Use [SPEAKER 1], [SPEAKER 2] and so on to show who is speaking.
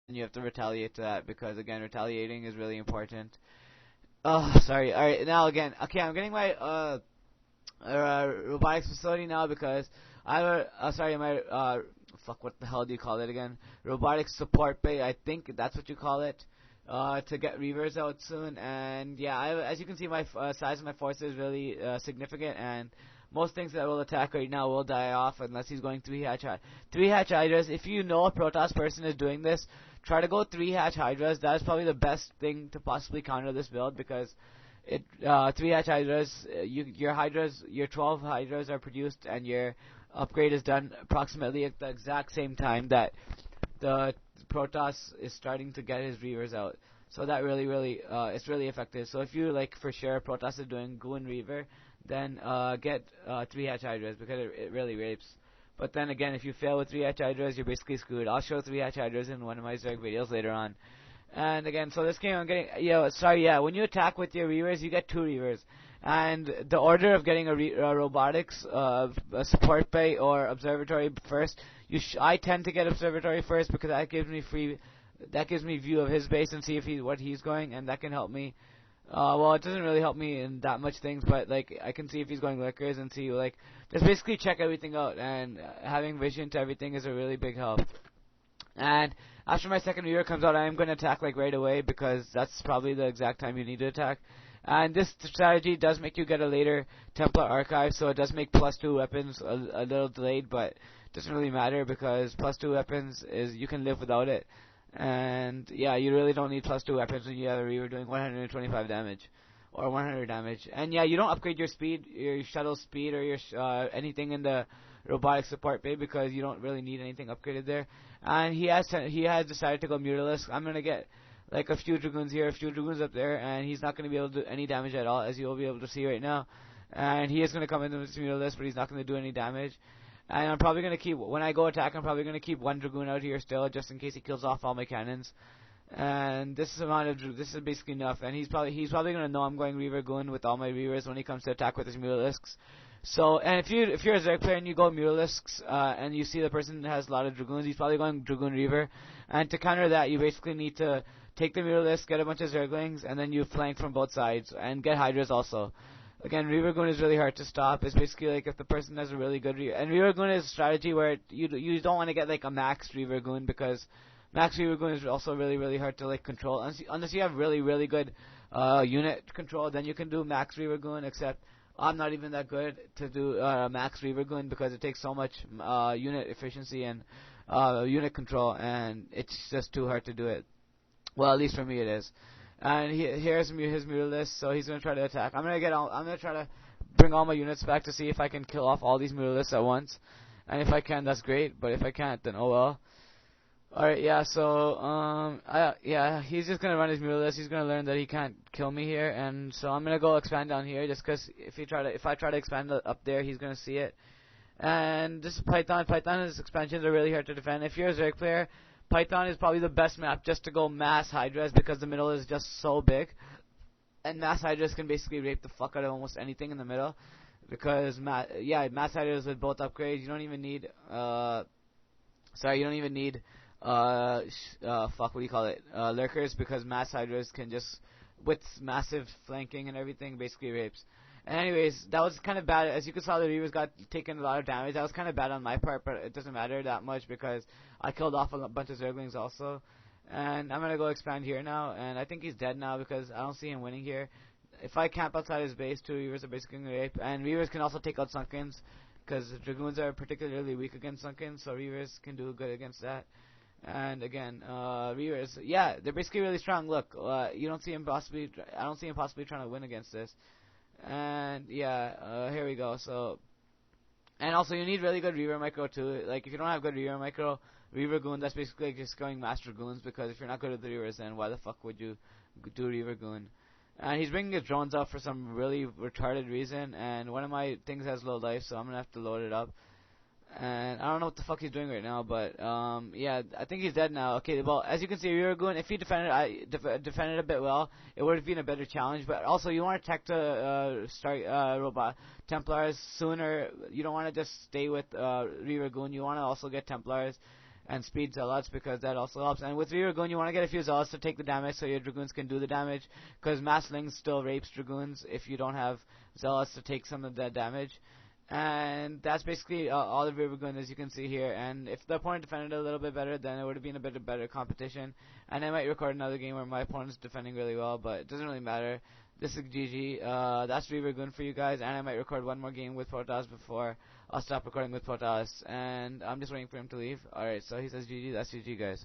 [SPEAKER 1] you have to retaliate to that because again, retaliating is really important. Oh, sorry. All right, now again. Okay, I'm getting my robotics facility now because I have sorry, my fuck, what the hell do you call it again? Robotics support bay. I think that's what you call it. To get reavers out soon, and yeah, as you can see, my size of my force is really significant, and most things that will attack right now will die off unless he's going three hatch hydras. If you know a Protoss person is doing this, try to go three hatch hydras. That is probably the best thing to possibly counter this build because three hatch hydras, your 12 hydras are produced, and your upgrade is done approximately at the exact same time that the Protoss is starting to get his reavers out. So that really, it's really effective. So if you like for sure Protoss is doing Goon Reaver, then get 3 hatch hydras because it really rapes. But then again, if you fail with 3 hatch hydras, you're basically screwed. I'll show 3 hatch hydras in one of my Zerg videos later on. And again, so this game I'm getting, when you attack with your reavers, you get 2 reavers. And the order of getting a robotics, a support bay or observatory first, I tend to get observatory first because that gives me view of his base and see if what he's going, and that can help me. Well, it doesn't really help me in that much things, but like I can see if he's going liquors and see like just basically check everything out, and having vision to everything is a really big help. And after my second reaver comes out, I am going to attack like right away because that's probably the exact time you need to attack. And this strategy does make you get a later Templar archive, so it does make +2 weapons a little delayed, but it doesn't really matter because +2 weapons is you can live without it. And yeah, you really don't need +2 weapons when you have a reaver doing 125 damage or 100 damage. And yeah, you don't upgrade your speed, your shuttle speed, or your anything in the robotic support bay because you don't really need anything upgraded there. And he has decided to go Mutalisk. I'm gonna get like a few dragoons here, a few dragoons up there, and he's not going to be able to do any damage at all, as you'll be able to see right now. And he is going to come into this Mutalisk, but he's not going to do any damage. And I'm probably going to keep, when I go attack, I'm probably going to keep 1 dragoon out here still, just in case he kills off all my cannons. And this is basically enough. And he's probably going to know I'm going Reaver Goon with all my Reavers when he comes to attack with his Mutalisks. So, and if you're a Zerg player and you go Mutalisks, and you see the person has a lot of dragoons, he's probably going Dragoon Reaver. And to counter that, you basically need to take the Mutalisk, get a bunch of Zerglings, and then you flank from both sides, and get Hydras also. Again, Reaver Goon is really hard to stop. It's basically like if the person has a really good Reaver. And Reaver Goon is a strategy where you don't want to get like a max Reaver Goon because max Reaver Goon is also really hard to like control. Unless you have really good unit control, then you can do max Reaver Goon, except I'm not even that good to do max Reaver Goon because it takes so much unit efficiency and unit control, and it's just too hard to do it. Well, at least for me it is. And here's his Mutalisk, so he's gonna try to attack. I'm gonna try to bring all my units back to see if I can kill off all these Mutalisks at once. And if I can, that's great. But if I can't, then oh well. Alright, yeah. So he's just gonna run his Mutalisk. He's gonna learn that he can't kill me here, and so I'm gonna go expand down here just because if I try to expand up there, he's gonna see it. And this is Python. Python's expansions are really hard to defend. If you're a Zerg player, Python is probably the best map just to go mass Hydras because the middle is just so big. And mass Hydras can basically rape the fuck out of almost anything in the middle. Because, mass Hydras with both upgrades, you don't even need, lurkers, because mass Hydras can just, with massive flanking and everything, basically rapes. And anyways, that was kind of bad. As you can saw, the Reavers got taken a lot of damage. That was kind of bad on my part, but it doesn't matter that much because I killed off a bunch of Zerglings also. And I'm going to go expand here now, and I think he's dead now because I don't see him winning here. If I camp outside his base, 2 Reavers are basically going to rape. And Reavers can also take out Sunkens because Dragoons are particularly weak against Sunkens, so Reavers can do good against that. And again, Reavers, yeah, they're basically really strong. Look, you don't see him possibly, I don't see him possibly trying to win against this. And yeah, here we go. So, and also you need really good Reaver Micro too. Like if you don't have good Reaver Micro, Reaver Goon, that's basically like just going Master Goons, because if you're not good at the Reavers, then why the fuck would you do Reaver Goon? And he's bringing his drones up for some really retarded reason, and one of my things has low life, so I'm gonna have to load it up. And I don't know what the fuck he's doing right now, but yeah, I think he's dead now. Okay, well, as you can see, Reaver Goon, if he defended a bit well, it would have been a better challenge. But also, you want to attack the robot Templars sooner. You don't want to just stay with Reaver Goon. You want to also get Templars. and speed zealots because that also helps. And with Reaver Goon, you want to get a few zealots to take the damage so your dragoons can do the damage, because Massling still rapes dragoons if you don't have zealots to take some of that damage. And that's basically all the Reaver Goon, as you can see here. And if the opponent defended a little bit better, then it would have been a bit of better competition. And I might record another game where my opponent's defending really well, but it doesn't really matter. This is GG. That's Reaver Goon for you guys, and I might record one more game with Protoss before I'll stop recording with Protoss. And I'm just waiting for him to leave. Alright, so he says GG. That's GG, guys.